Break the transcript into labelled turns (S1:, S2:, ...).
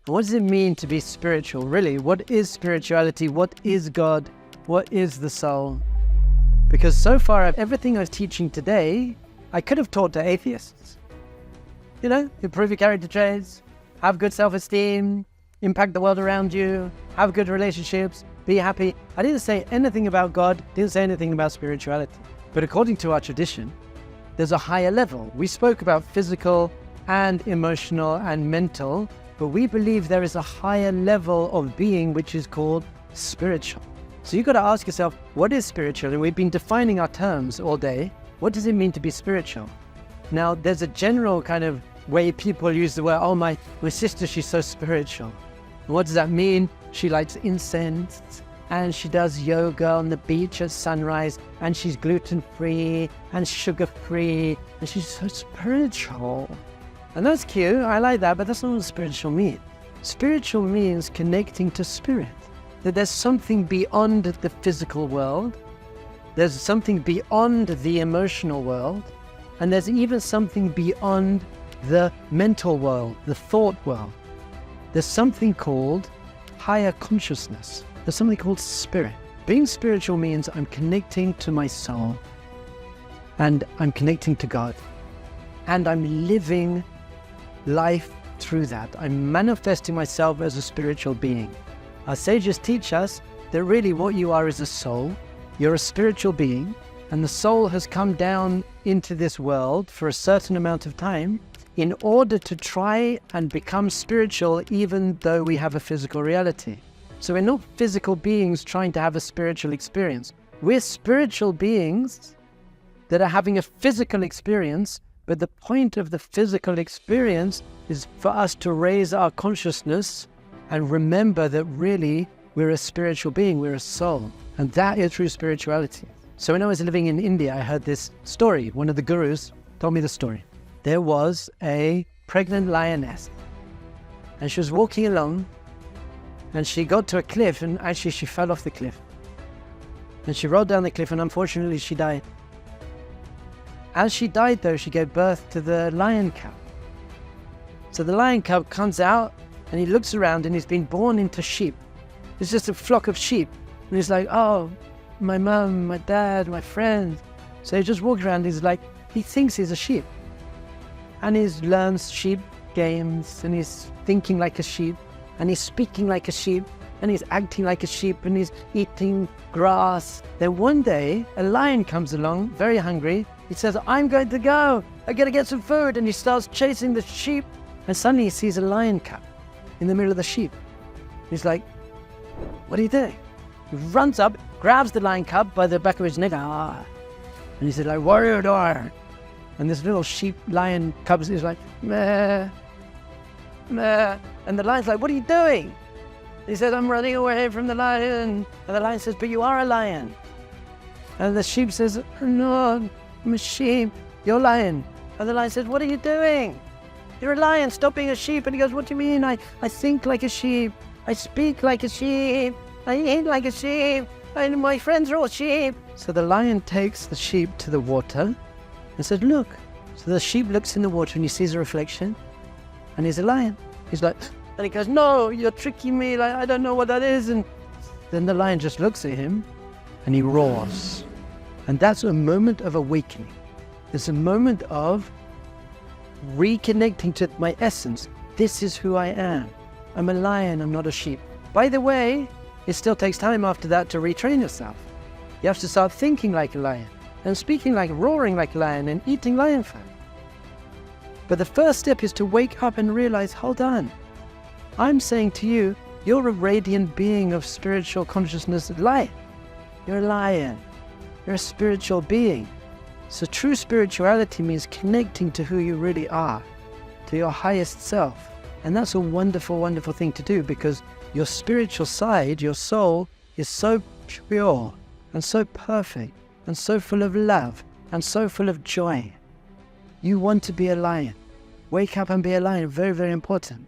S1: What does it mean to be spiritual? Really, what is spirituality? What is God? What is the soul? Because so far, everything I was teaching today, I could have taught to atheists. You know, improve your character traits, have good self-esteem, impact the world around you, have good relationships, be happy. I didn't say anything about God, didn't say anything about spirituality. But according to our tradition, there's a higher level. We spoke about physical and emotional and mental, but we believe there is a higher level of being which is called spiritual. So you've got to ask yourself, what is spiritual? And we've been defining our terms all day. What does it mean to be spiritual? Now, there's a general kind of way people use the word, oh, my sister, she's so spiritual. And what does that mean? She lights incense and she does yoga on the beach at sunrise and she's gluten-free and sugar-free and she's so spiritual. And that's cute, I like that, but that's not what spiritual means. Spiritual means connecting to spirit. That there's something beyond the physical world, there's something beyond the emotional world, and there's even something beyond the mental world, the thought world. There's something called higher consciousness. There's something called spirit. Being spiritual means I'm connecting to my soul, and I'm connecting to God, and I'm living life through that. I'm manifesting myself as a spiritual being. Our sages teach us that really what you are is a soul. You're a spiritual being, and the soul has come down into this world for a certain amount of time in order to try and become spiritual even though we have a physical reality. So we're not physical beings trying to have a spiritual experience. We're spiritual beings that are having a physical experience, but the point of the physical experience is for us to raise our consciousness and remember that really we're a spiritual being, we're a soul. And that is true spirituality. So when I was living in India, I heard this story. One of the gurus told me the story. There was a pregnant lioness and she was walking along and she got to a cliff and actually she fell off the cliff. And she rolled down the cliff and unfortunately she died. As she died though, she gave birth to the lion cub. So the lion cub comes out and he looks around and he's been born into sheep. It's just a flock of sheep. And he's like, oh, my mum, my dad, my friends. So he just walks around, he's like, he thinks he's a sheep. And he learns sheep games and he's thinking like a sheep and he's speaking like a sheep and he's acting like a sheep and he's eating grass. Then one day, a lion comes along, very hungry. He says, I'm going to go, I gotta get some food. And he starts chasing the sheep and suddenly he sees a lion cub in the middle of the sheep. He's like, what are you doing? He runs up, grabs the lion cub by the back of his neck, and he says, like, warrior door. And this little sheep lion cub is like, meh, meh. And the lion's like, what are you doing? He says, I'm running away from the lion. And the lion says, but you are a lion. And the sheep says, no, I'm a sheep, you're a lion. And the lion says, what are you doing? You're a lion, stop being a sheep. And he goes, what do you mean? I think like a sheep, I speak like a sheep, I eat like a sheep, and my friends are all sheep. So the lion takes the sheep to the water and says, look. So the sheep looks in the water and he sees a reflection and he's a lion. He's like, and he goes, no, you're tricking me, like, I don't know what that is. And then the lion just looks at him and he roars. And that's a moment of awakening. It's a moment of reconnecting to my essence. This is who I am. I'm a lion, I'm not a sheep. By the way, it still takes time after that to retrain yourself. You have to start thinking like a lion and speaking like, roaring like a lion and eating lion fat. But the first step is to wake up and realize, hold on. I'm saying to you, you're a radiant being of spiritual consciousness light. You're a lion. You're a spiritual being. So true spirituality means connecting to who you really are, to your highest self. And that's a wonderful, wonderful thing to do because your spiritual side, your soul, is so pure and so perfect and so full of love and so full of joy. You want to be a lion. Wake up and be a lion. Very, very important.